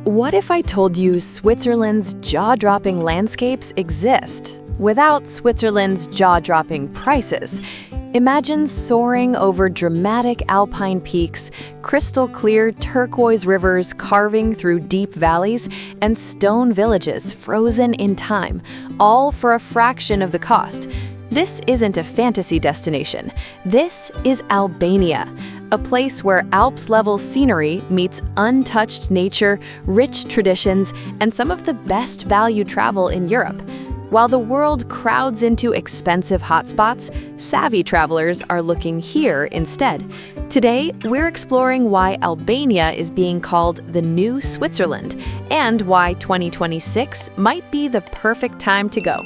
What if I told you Switzerland's jaw-dropping landscapes exist without Switzerland's jaw-dropping prices? Imagine soaring over dramatic Alpine peaks, crystal-clear turquoise rivers carving through deep valleys, and stone villages frozen in time, all for a fraction of the cost. This isn't a fantasy destination. This is Albania, a place where Alps-level scenery meets untouched nature, rich traditions, and some of the best value travel in Europe. While the world crowds into expensive hotspots, savvy travelers are looking here instead. Today, we're exploring why Albania is being called the new Switzerland and why 2026 might be the perfect time to go.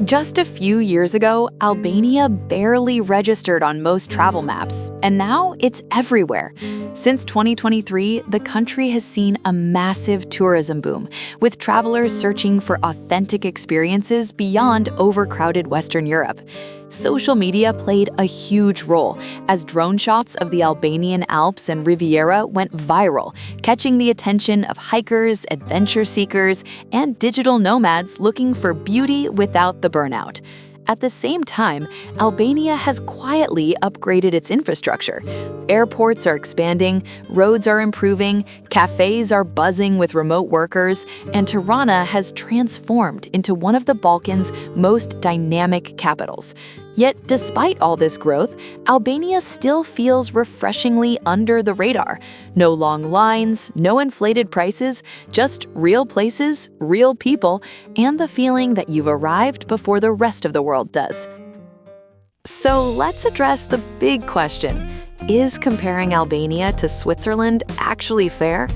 Just a few years ago, Albania barely registered on most travel maps, and now it's everywhere. Since 2023, the country has seen a massive tourism boom, with travelers searching for authentic experiences beyond overcrowded Western Europe. Social media played a huge role as drone shots of the Albanian Alps and Riviera went viral, catching the attention of hikers, adventure seekers, and digital nomads looking for beauty without the burnout. At the same time, Albania has quietly upgraded its infrastructure. Airports are expanding, roads are improving, cafes are buzzing with remote workers, and Tirana has transformed into one of the Balkans' most dynamic capitals. Yet, despite all this growth, Albania still feels refreshingly under the radar. No long lines, no inflated prices, just real places, real people, and the feeling that you've arrived before the rest of the world does. So let's address the big question. Is comparing Albania to Switzerland actually fair?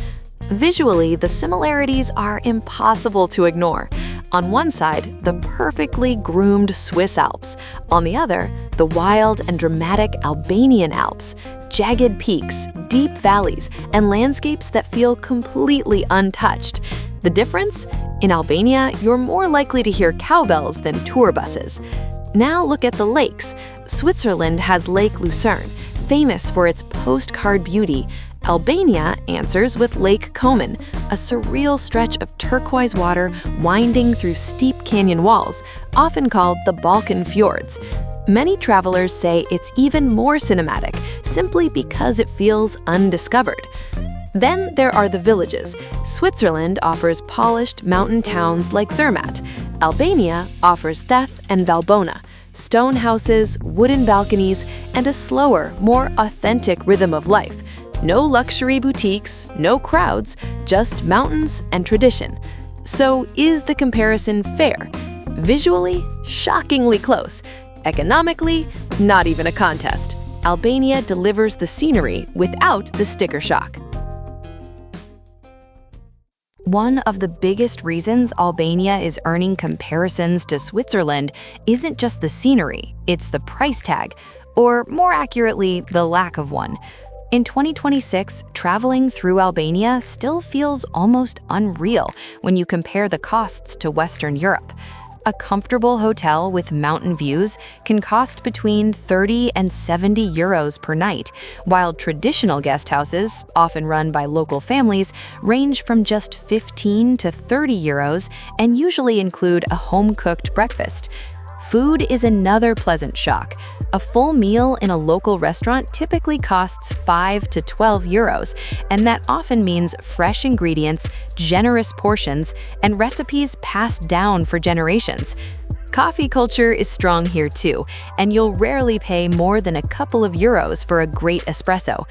Visually, the similarities are impossible to ignore. On one side, the perfectly groomed Swiss Alps. On the other, the wild and dramatic Albanian Alps. Jagged peaks, deep valleys, and landscapes that feel completely untouched. The difference? In Albania, you're more likely to hear cowbells than tour buses. Now look at the lakes. Switzerland has Lake Lucerne, famous for its postcard beauty. Albania answers with Lake Koman, a surreal stretch of turquoise water winding through steep canyon walls, often called the Balkan fjords. Many travelers say it's even more cinematic, simply because it feels undiscovered. Then there are the villages. Switzerland offers polished mountain towns like Zermatt. Albania offers Theth and Valbona, stone houses, wooden balconies, and a slower, more authentic rhythm of life. No luxury boutiques, no crowds, just mountains and tradition. So is the comparison fair? Visually, shockingly close. Economically, not even a contest. Albania delivers the scenery without the sticker shock. One of the biggest reasons Albania is earning comparisons to Switzerland isn't just the scenery, it's the price tag, or more accurately, the lack of one. In 2026, traveling through Albania still feels almost unreal when you compare the costs to Western Europe. A comfortable hotel with mountain views can cost between 30 and 70 euros per night, while traditional guest houses, often run by local families, range from just 15 to 30 euros and usually include a home-cooked breakfast. Food is another pleasant shock. A full meal in a local restaurant typically costs 5 to 12 euros, and that often means fresh ingredients, generous portions, and recipes passed down for generations. Coffee culture is strong here too, and you'll rarely pay more than a couple of euros for a great espresso.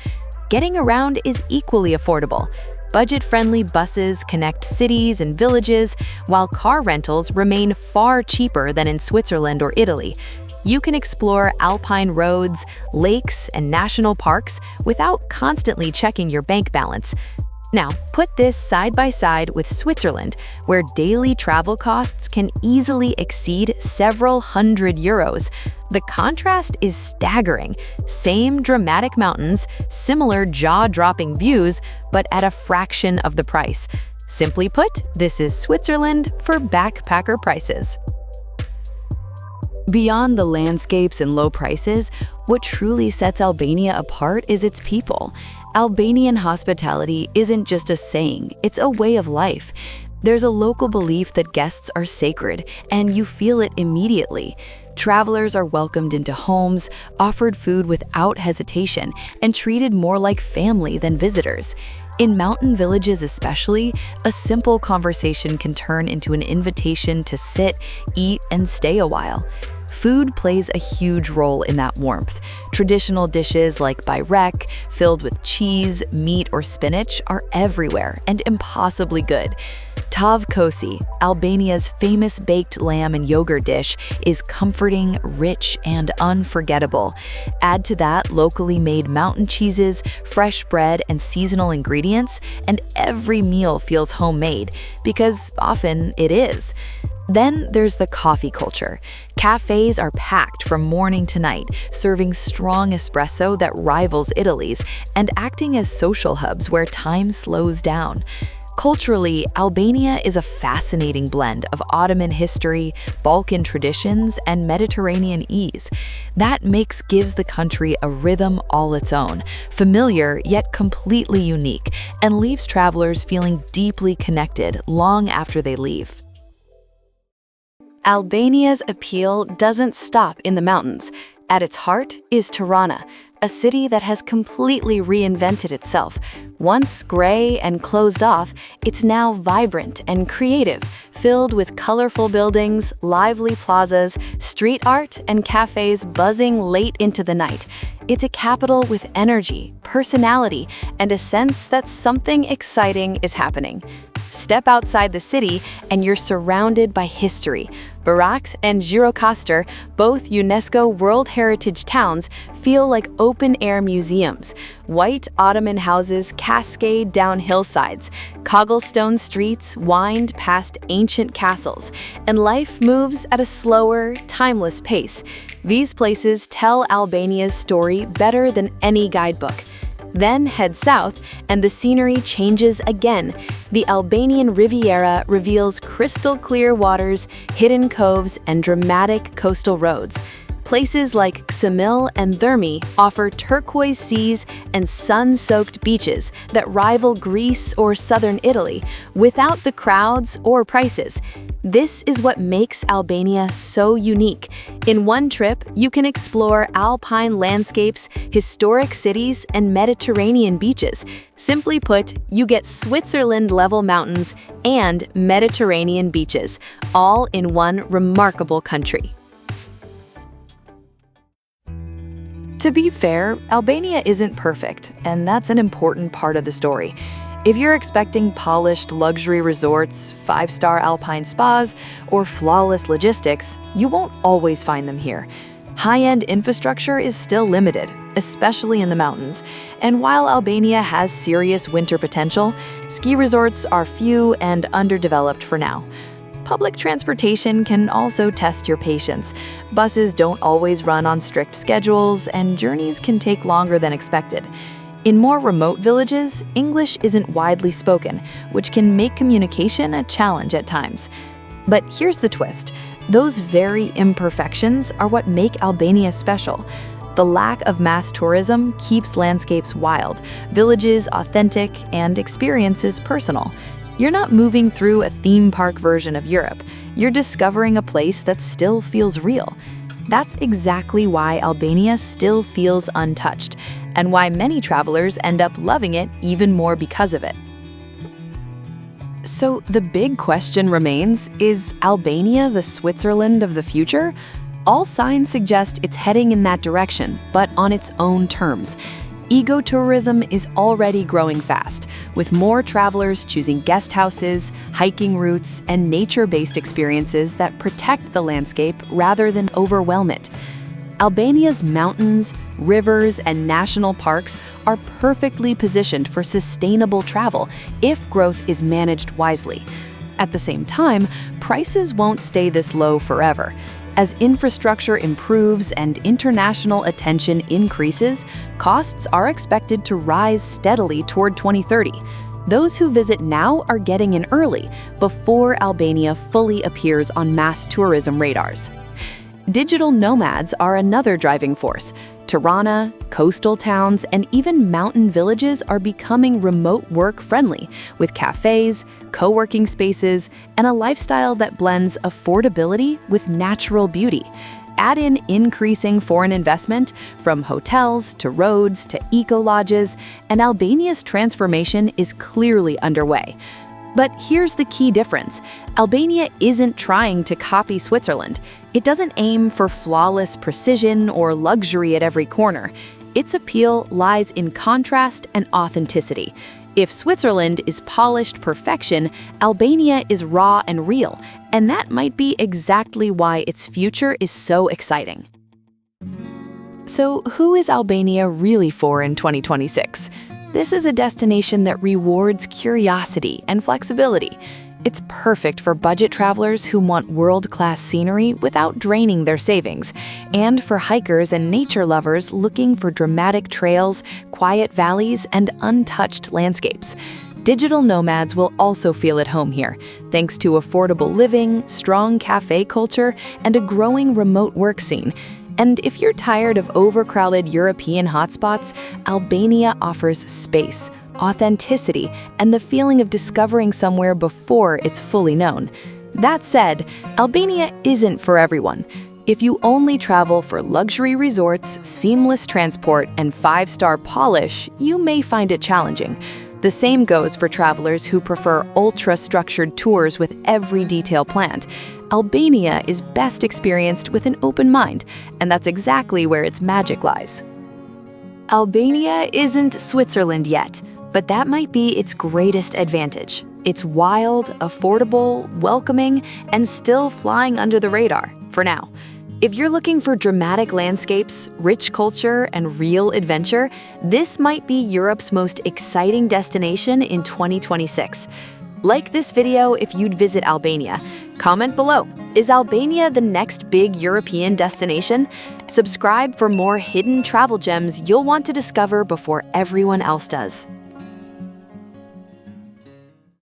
Getting around is equally affordable. Budget-friendly buses connect cities and villages, while car rentals remain far cheaper than in Switzerland or Italy. You can explore Alpine roads, lakes, and national parks without constantly checking your bank balance. Now, put this side by side with Switzerland, where daily travel costs can easily exceed several hundred euros. The contrast is staggering. Same dramatic mountains, similar jaw-dropping views, but at a fraction of the price. Simply put, this is Switzerland for backpacker prices. Beyond the landscapes and low prices, what truly sets Albania apart is its people. Albanian hospitality isn't just a saying, it's a way of life. There's a local belief that guests are sacred, and you feel it immediately. Travelers are welcomed into homes, offered food without hesitation, and treated more like family than visitors. In mountain villages especially, a simple conversation can turn into an invitation to sit, eat, and stay a while. Food plays a huge role in that warmth. Traditional dishes like bajrek, filled with cheese, meat, or spinach, are everywhere and impossibly good. Tav kosi, Albania's famous baked lamb and yogurt dish, is comforting, rich, and unforgettable. Add to that locally made mountain cheeses, fresh bread, and seasonal ingredients, and every meal feels homemade, because often it is. Then there's the coffee culture. Cafes are packed from morning to night, serving strong espresso that rivals Italy's, and acting as social hubs where time slows down. Culturally, Albania is a fascinating blend of Ottoman history, Balkan traditions, and Mediterranean ease. That mix gives the country a rhythm all its own, familiar yet completely unique, and leaves travelers feeling deeply connected long after they leave. Albania's appeal doesn't stop in the mountains. At its heart is Tirana, a city that has completely reinvented itself. Once gray and closed off, it's now vibrant and creative, filled with colorful buildings, lively plazas, street art, and cafes buzzing late into the night. It's a capital with energy, personality, and a sense that something exciting is happening. Step outside the city and you're surrounded by history. Baraks and Gjirokastër, both UNESCO World Heritage towns, feel like open-air museums. White Ottoman houses cascade down hillsides. Cobblestone streets wind past ancient castles, and life moves at a slower, timeless pace. These places tell Albania's story better than any guidebook. Then head south, and the scenery changes again. The Albanian Riviera reveals crystal-clear waters, hidden coves, and dramatic coastal roads. Places like Ksamil and Thermi offer turquoise seas and sun-soaked beaches that rival Greece or southern Italy, without the crowds or prices. This is what makes Albania so unique. In one trip, you can explore Alpine landscapes, historic cities, and Mediterranean beaches. Simply put, you get Switzerland-level mountains and Mediterranean beaches, all in one remarkable country. To be fair, Albania isn't perfect, and that's an important part of the story. If you're expecting polished luxury resorts, five-star alpine spas, or flawless logistics, you won't always find them here. High-end infrastructure is still limited, especially in the mountains, and while Albania has serious winter potential, ski resorts are few and underdeveloped for now. Public transportation can also test your patience. Buses don't always run on strict schedules, and journeys can take longer than expected. In more remote villages, English isn't widely spoken, which can make communication a challenge at times. But here's the twist. Those very imperfections are what make Albania special. The lack of mass tourism keeps landscapes wild, villages authentic, and experiences personal. You're not moving through a theme park version of Europe. You're discovering a place that still feels real. That's exactly why Albania still feels untouched, and why many travelers end up loving it even more because of it. So the big question remains, is Albania the Switzerland of the future? All signs suggest it's heading in that direction, but on its own terms. Ecotourism is already growing fast, with more travelers choosing guest houses, hiking routes, and nature-based experiences that protect the landscape rather than overwhelm it. Albania's mountains, rivers, and national parks are perfectly positioned for sustainable travel if growth is managed wisely. At the same time, prices won't stay this low forever. As infrastructure improves and international attention increases, costs are expected to rise steadily toward 2030. Those who visit now are getting in early, before Albania fully appears on mass tourism radars. Digital nomads are another driving force. Tirana, coastal towns, and even mountain villages are becoming remote work friendly, with cafes, co-working spaces, and a lifestyle that blends affordability with natural beauty. Add in increasing foreign investment, from hotels to roads to eco-lodges, and Albania's transformation is clearly underway. But here's the key difference. Albania isn't trying to copy Switzerland. It doesn't aim for flawless precision or luxury at every corner. Its appeal lies in contrast and authenticity. If Switzerland is polished perfection, Albania is raw and real, and that might be exactly why its future is so exciting. So, who is Albania really for in 2026? This is a destination that rewards curiosity and flexibility. It's perfect for budget travelers who want world-class scenery without draining their savings, and for hikers and nature lovers looking for dramatic trails, quiet valleys, and untouched landscapes. Digital nomads will also feel at home here, thanks to affordable living, strong cafe culture, and a growing remote work scene. And if you're tired of overcrowded European hotspots, Albania offers space, authenticity, and the feeling of discovering somewhere before it's fully known. That said, Albania isn't for everyone. If you only travel for luxury resorts, seamless transport, and 5-star polish, you may find it challenging. The same goes for travelers who prefer ultra-structured tours with every detail planned. Albania is best experienced with an open mind, and that's exactly where its magic lies. Albania isn't Switzerland yet, but that might be its greatest advantage. It's wild, affordable, welcoming, and still flying under the radar, for now. If you're looking for dramatic landscapes, rich culture, and real adventure, this might be Europe's most exciting destination in 2026. Like this video if you'd visit Albania. Comment below, is Albania the next big European destination? Subscribe for more hidden travel gems you'll want to discover before everyone else does.